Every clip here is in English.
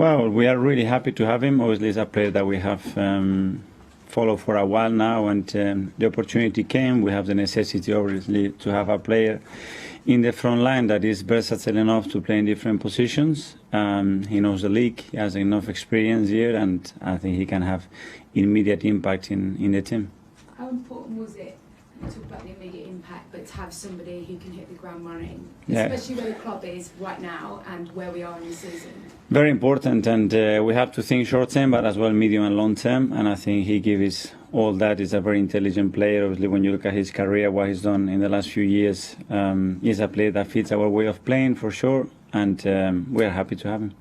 Well, we are really happy to have him. Obviously, it's a player that we have followed for a while now, and the opportunity came. We have the necessity, obviously, to have a player in the front line that is versatile enough to play in different positions. He knows the league, he has enough experience here, and I think he can have immediate impact in the team. How important was it? You talk about the immediate impact, but to have somebody who can hit the ground running, especially where the club is right now and where we are in the season? Very important, and we have to think short term, but as well medium and long term. And I think he gives all that. He's a very intelligent player. Obviously, when you look at his career, what he's done in the last few years, he's a player that fits our way of playing for sure, and we are happy to have him.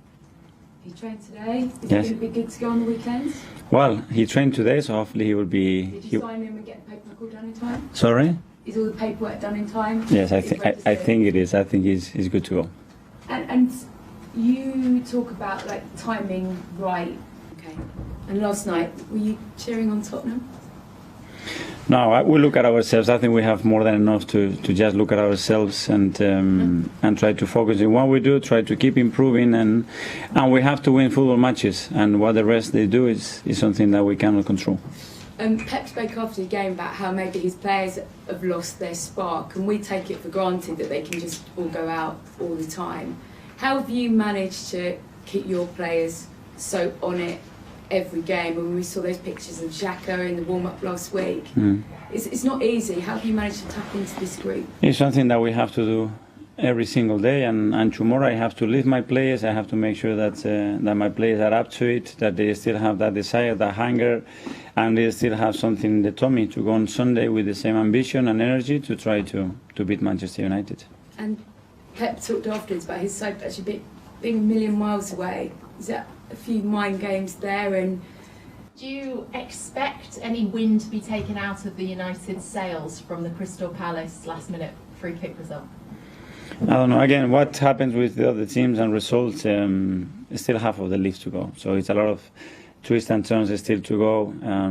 He trained today. Is yes. he going to be good to go on the weekends? Well, he trained today, so hopefully he will be. Did you sign him and get the paperwork all done in time? Sorry? Is all the paperwork done in time? Yes, I think it is. I think he's good to go. And you talk about like timing right. Okay. And last night, were you cheering on Tottenham? No, we look at ourselves. I think we have more than enough to just look at ourselves and try to focus on what we do, try to keep improving, and we have to win football matches. And what the rest they do is something that we cannot control. Pep spoke after the game about how maybe his players have lost their spark, and we take it for granted that they can just all go out all the time. How have you managed to keep your players so on it every game? When we saw those pictures of Xhaka in the warm-up last week, it's not easy. How have you managed to tap into this group? It's something that we have to do every single day, and tomorrow I have to lead my players. I have to make sure that my players are up to it, that they still have that desire, that hunger, and they still have something in the tummy to go on Sunday with the same ambition and energy to try to beat Manchester United. And Pep talked afterwards about his side actually being a million miles away. Is that a few mind games there? And do you expect any wind to be taken out of the United sails from the Crystal Palace last-minute free kick result? I don't know. Again, what happens with the other teams and results, still half of the league to go. So it's a lot of twists and turns still to go.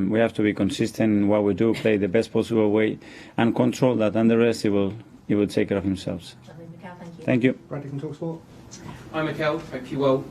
We have to be consistent in what we do, play the best possible way, and control that. And the rest, he will take care of himself. Thank you. Thank you. Bradley from TalkSport. Hi Mikel, hope you're well.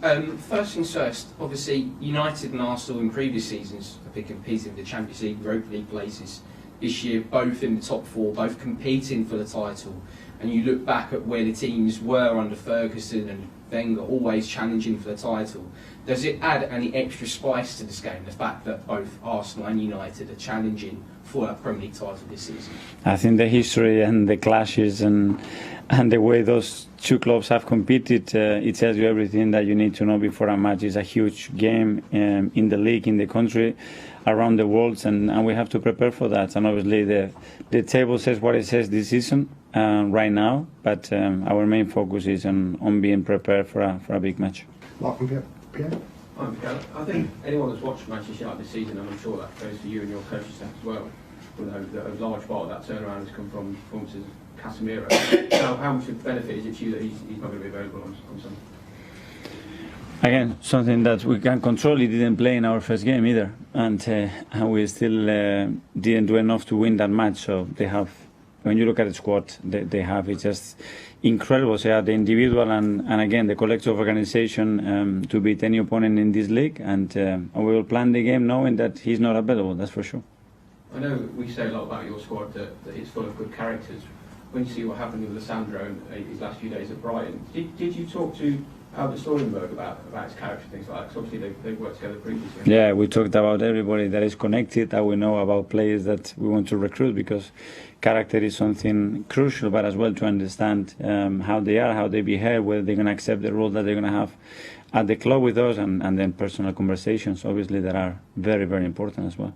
First things first, obviously United and Arsenal in previous seasons have been competing for the Champions League, Europa League places. This year, both in the top four, both competing for the title. And you look back at where the teams were under Ferguson and Wenger, always challenging for the title. Does it add any extra spice to this game, the fact that both Arsenal and United are challenging for a Premier League title this season? I think the history and the clashes and the way those two clubs have competed, it tells you everything that you need to know before a match. It's a huge game in the league, in the country, around the world, and we have to prepare for that. And obviously the table says what it says this season right now, but our main focus is on being prepared for a big match. Mark from Pierre. Hi, Mikel. I think anyone that's watched Manchester United this season, and I'm sure that goes for you and your coaching staff as well, will know that a large part of that turnaround has come from performances of Casemiro. How much of a benefit is it to you that he's not going to be available on Sunday? Again, something that we can control. He didn't play in our first game either, and we still didn't do enough to win that match. So they have, when you look at the squad, they have, it's just incredible. So the individual and again the collective organization to beat any opponent in this league, and we will plan the game knowing that he's not available. That's for sure. I know we say a lot about your squad that it's full of good characters. When you see what happened with Lissandro in his last few days at Brighton, did you talk to Albert Stoltenberg about his character and things like that? Because obviously they've worked together previously. Yeah, we talked about everybody that is connected, that we know about players that we want to recruit, because character is something crucial, but as well to understand how they are, how they behave, whether they're going to accept the role that they're going to have at the club with us, and then personal conversations, obviously, that are very, very important as well.